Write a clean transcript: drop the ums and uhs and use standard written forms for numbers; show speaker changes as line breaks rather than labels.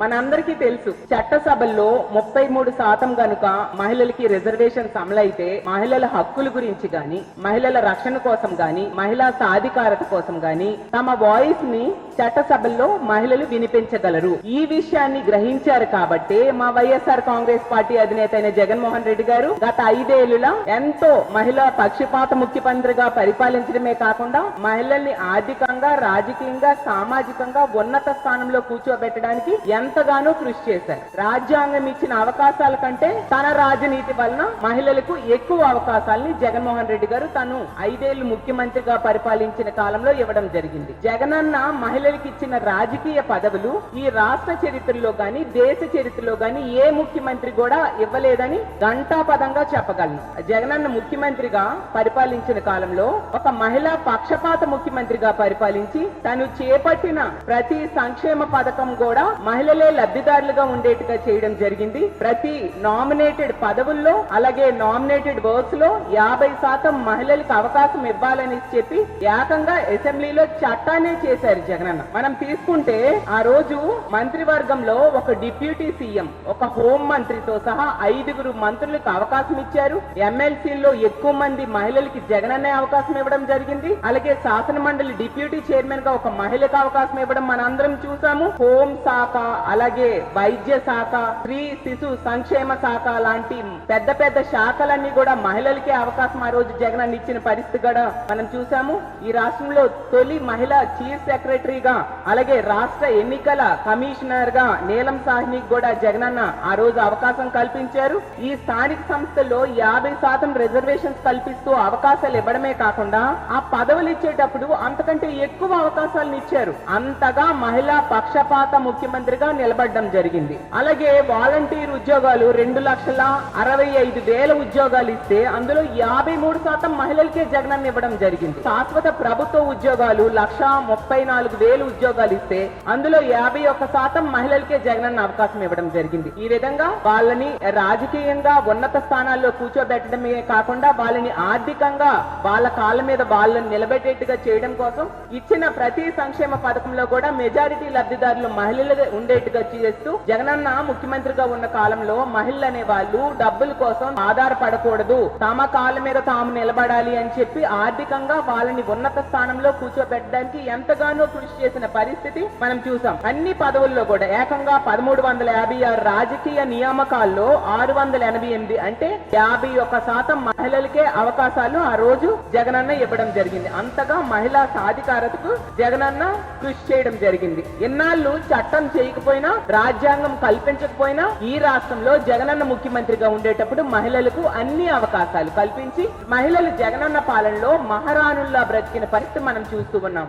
మనందరికీ తెలుసు చట్టసభల్లో 33% గనుక మహిళలకి రిజర్వేషన్స్ అమలైతే మహిళల హక్కుల గురించి గాని, మహిళల రక్షణ కోసం గాని, మహిళా సాధికారత కోసం గాని తమ వాయిస్ ని చట్టసభల్లో మహిళలు వినిపించగలరు. ఈ విషయాన్ని గ్రహించారు కాబట్టి మా వైఎస్ఆర్ కాంగ్రెస్ పార్టీ అధినేత అయిన జగన్మోహన్ రెడ్డి గారు గత 5 ఏళ్లులా ఎంతో మహిళా పక్షపాత ముఖ్యమంత్రిగా పరిపాలించడమే కాకుండా మహిళల్ని ఆర్థికంగా, రాజకీయంగా, సామాజికంగా ఉన్నత స్థానంలో కూర్చోబెట్టడానికి ఎంతగానో కృషి చేశారు. రాజ్యాంగం ఇచ్చిన అవకాశాల కంటే తన రాజనీతి వలన మహిళలకు ఎక్కువ అవకాశాలని జగన్మోహన్ రెడ్డి గారు తను 5 ఏళ్లు ముఖ్యమంత్రిగా పరిపాలించిన కాలంలో ఇవ్వడం జరిగింది. జగనన్న మహిళలకు ఇచ్చిన రాజకీయ పదవులు ఈ రాష్ట్ర చరిత్రలో గాని, దేశ చరిత్రలో గాని ఏ ముఖ్యమంత్రి కూడా ఇవ్వలేదని ఘంటాపదంగా చెప్పగలను. జగనన్న ముఖ్యమంత్రిగా పరిపాలించిన కాలంలో ఒక మహిళా పక్షపాత ముఖ్యమంత్రిగా పరిపాలించి తను చేపట్టిన ప్రతి సంక్షేమ పథకం కూడా మహిళలే లబ్ధిదారులుగా ఉండేట్టుగా చేయడం జరిగింది. ప్రతి నామినేటెడ్ పదవుల్లో అలాగే నామినేటెడ్ వర్క్స్ లో 50% మహిళలకు అవకాశం ఇవ్వాలని చెప్పి ఏకంగా అసెంబ్లీలో చట్టాన్ని చేశారు జగనన్న. మనం తీసుకుంటే ఆ రోజు మంత్రివర్గంలో ఒక డిప్యూటీ సీఎం, ఒక హోం మంత్రితో సహా 5 మంత్రులకు అవకాశం ఇచ్చారు. ఎమ్మెల్సీల్లో ఎక్కువ మంది మహిళలకి జగనన్నే అవకాశం ఇవ్వడం జరిగింది. అలాగే శాసన మండలి డిప్యూటీ చైర్మన్ గా ఒక మహిళకు అవకాశం ఇవ్వడం మనందరం చూసాము. హోం శాఖ, అలాగే వైద్య శాఖ, స్త్రీ శిశు సంక్షేమ శాఖ లాంటి పెద్ద పెద్ద శాఖలన్నీ కూడా మహిళలకే అవకాశం ఆ రోజు జగనన్న ఇచ్చిన పరిస్థితి కూడా మనం చూసాము. ఈ రాష్ట్రంలో తొలి మహిళా చీఫ్ సెక్రటరీగా, అలాగే రాష్ట్ర ఎన్నికల కమిషనర్ గా నీలం సాహ్నికి కూడా జగనన్న ఆ రోజు అవకాశం కల్పించారు. ఈ స్థానిక సంస్థల్లో 50% రిజర్వేషన్స్ కల్పిస్తూ అవకాశాలు ఇవ్వడమే కాకుండా ఆ పదవులు ఇచ్చేటప్పుడు అంతకంటే ఎక్కువ అవకాశాలను ఇచ్చారు. అంతగా మహిళా పక్షపాత ముఖ్యమంత్రిగా నిలబడడం జరిగింది. అలాగే వాలంటీర్ ఉద్యోగాలు 2,65,000 ఉద్యోగాలు ఇస్తే అందులో 53% మహిళలకే జగనన్న ఇవ్వడం జరిగింది. శాశ్వత ప్రభుత్వ ఉద్యోగాలు 1,34,000 ఉద్యోగాలు ఇస్తే అందులో 51% మహిళలకే జగనన్న అవకాశం ఇవ్వడం జరిగింది. ఈ విధంగా వాళ్ళని రాజకీయంగా ఉన్నత స్థానాల్లో కూర్చోబెట్టడమే కాకుండా వాళ్ళని ఆర్థికంగా వాళ్ళ కాళ్ళ మీద వాళ్ళని నిలబెట్టేట్టుగా చేయడం కోసం ఇచ్చిన ప్రతి సంక్షేమ పథకంలో కూడా మెజారిటీ లబ్ధిదారులు మహిళలు ఉండేట్టుగా చేస్తూ జగనన్న ముఖ్యమంత్రిగా ఉన్న కాలంలో మహిళలు అనే వాళ్ళు డబ్బుల కోసం ఆధారపడకూడదు, తమ కాళ్ళ మీద తాము నిలబడాలి అని చెప్పి ఆర్థికంగా వాళ్ళని ఉన్నత స్థానంలో కూర్చోబెట్టడానికి ఎంతగానో కృషి చేసిన పరిస్థితి మనం చూసాం. అన్ని పదవుల్లో కూడా ఏకంగా 1356 రాజకీయ నియామకాల్లో 688 అంటే 51% మహిళలకే అవకాశాలు ఆ రోజు జగనన్న ఇవ్వడం జరిగింది. అంతగా మహిళా సాధికారతకు జగనన్న కృషి చేయడం జరిగింది. ఎన్నాళ్ళు చట్టం చేయకపోయినా, రాజ్యాంగం కల్పించకపోయినా ఈ రాష్ట్రంలో జగనన్న ముఖ్యమంత్రిగా ఉండేటప్పుడు మహిళలకు అన్ని అవకాశాలు కల్పించి మహిళలు జగనన్న పాలనలో మహారాణుల్లా బ్రతికిన పరిస్థితి మనం చూస్తూ ఉన్నాం.